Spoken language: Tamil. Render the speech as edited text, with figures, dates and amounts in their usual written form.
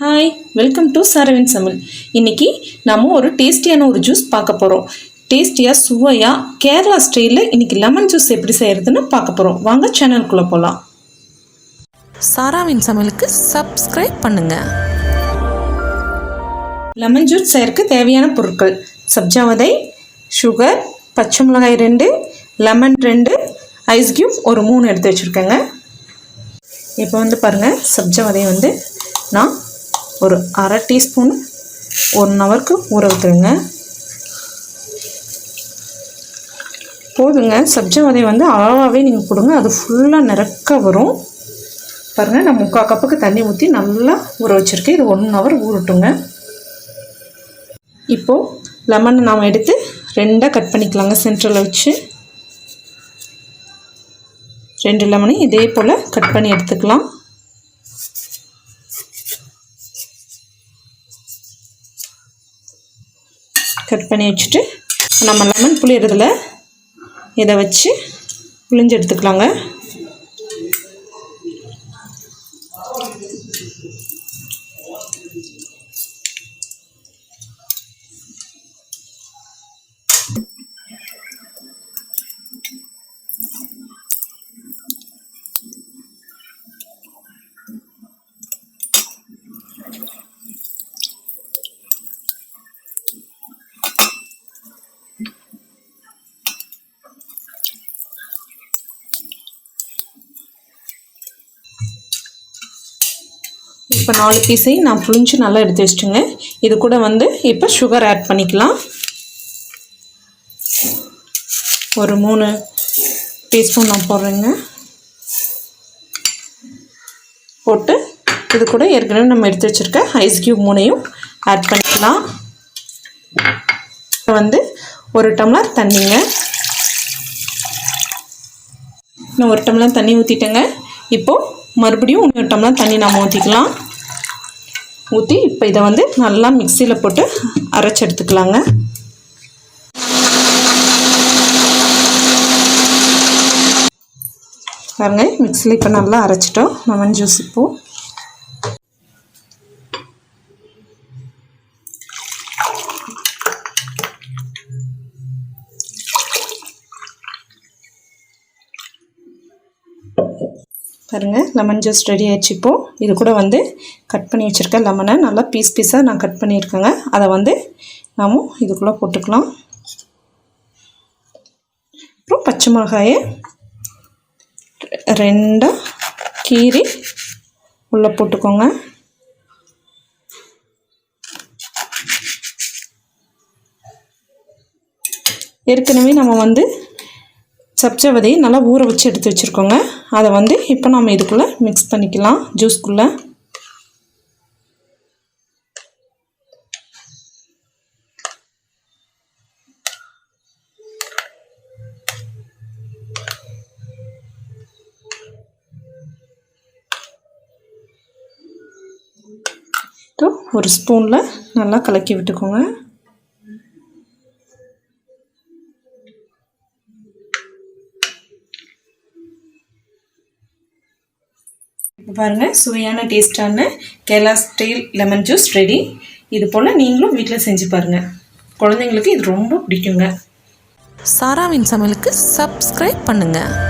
Hi, welcome to Sarawin Samayal. இன்னைக்கு நாம ஒரு டேஸ்டியான ஒரு ஜூஸ் பார்க்க போகிறோம். டேஸ்டியாக சுவையாக கேரளா ஸ்டைலில் இன்னைக்கு லெமன் ஜூஸ் எப்படி செய்கிறதுன்னு பார்க்க போகிறோம். வாங்க சேனலுக்குள்ளே போகலாம். Sarawin சமையலுக்கு சப்ஸ்கிரைப் பண்ணுங்கள். லெமன் ஜூஸ் செய்யறதுக்கு தேவையான பொருட்கள்: சப்ஜா விதை, சுகர், பச்சை மிளகாய் 2, லெமன் 2, ஐஸ் கியூப் ஒரு 3 எடுத்து வச்சுருக்கேங்க. இப்போ பாருங்கள், சப்ஜா விதையை நான் ஒரு அரை டீஸ்பூன் 1 ஹவருக்கு ஊற வைக்கிறேங்க. போதுங்க. சப்ஜா விதை அளவாகவே நீங்கள் கொடுங்க, அது ஃபுல்லாக நிறக்க வரும். பாருங்கள், நான் 3/4 கப்புக்கு தண்ணி ஊற்றி நல்லா ஊற வச்சுருக்கேன். இது 1 ஹவர் ஊறட்டுங்க. இப்போது லெமனை நாம் எடுத்து 2ஆக கட் பண்ணிக்கலாங்க. சென்டரில் வச்சு 2 லெமனையும் இதே போல் கட் பண்ணி எடுத்துக்கலாம். கட் பண்ணி வச்சுட்டு நம்ம லெமன் புளியறதுல இதை வச்சு புளிஞ்சு எடுத்துக்கலாங்க. இப்போ 4 பீஸையும் நான் புளிஞ்சு நல்லா எடுத்து வச்சுட்டுங்க. இது கூட இப்போ சுகர் ஆட் பண்ணிக்கலாம். ஒரு 3 டீஸ்பூன் நான் போடுறேங்க. போட்டு இது கூட ஏற்கனவே நம்ம எடுத்து வச்சுருக்க ஐஸ் கியூப் 3ஐயும் ஆட் பண்ணிக்கலாம். 1 டம்ளர் தண்ணிங்க. நான் 1 டம்ளர் தண்ணி ஊற்றிட்டேங்க. இப்போது மறுபடியும் 1 டம்ளர் தண்ணி நாம் ஊற்றிக்கலாம். ஊற்றி இப்போ இதை நல்லா மிக்சியில் போட்டு அரைச்சி எடுத்துக்கலாங்க. பாருங்க, மிக்சியில் இப்போ நல்லா அரைச்சிட்டோம் லெமன் ஜூஸ். இப்போது பாருங்கள், லெமன் ஜூஸ் ரெடி ஆகிடுச்சு. இப்போது இது கூட கட் பண்ணி வச்சுருக்க லெமனை நல்லா பீஸாக நான் கட் பண்ணியிருக்கேங்க. அதை நாம் இதுக்குள்ளே போட்டுக்கலாம். அப்புறம் பச்சை மிளகாயை 2 கீறி உள்ளே போட்டுக்கோங்க. ஏற்கனவே நம்ம சப்ஜா விதையை நல்லா ஊற வச்சு எடுத்து வச்சுருக்கோங்க. அதை இப்போ நம்ம இதுக்குள்ளே மிக்ஸ் பண்ணிக்கலாம். ஜூஸ்க்குள்ளே ஒரு ஸ்பூனில் நல்லா கலக்கி விட்டுக்கோங்க. இப்போ பாருங்கள், சுவையான டேஸ்டான Kerala style lemon juice ready. இது போல் நீங்களும் வீட்டில் செஞ்சு பாருங்கள். குழந்தைங்களுக்கு இது ரொம்ப பிடிக்குங்க. Sarawin சமையலுக்கு சப்ஸ்கிரைப் பண்ணுங்கள்.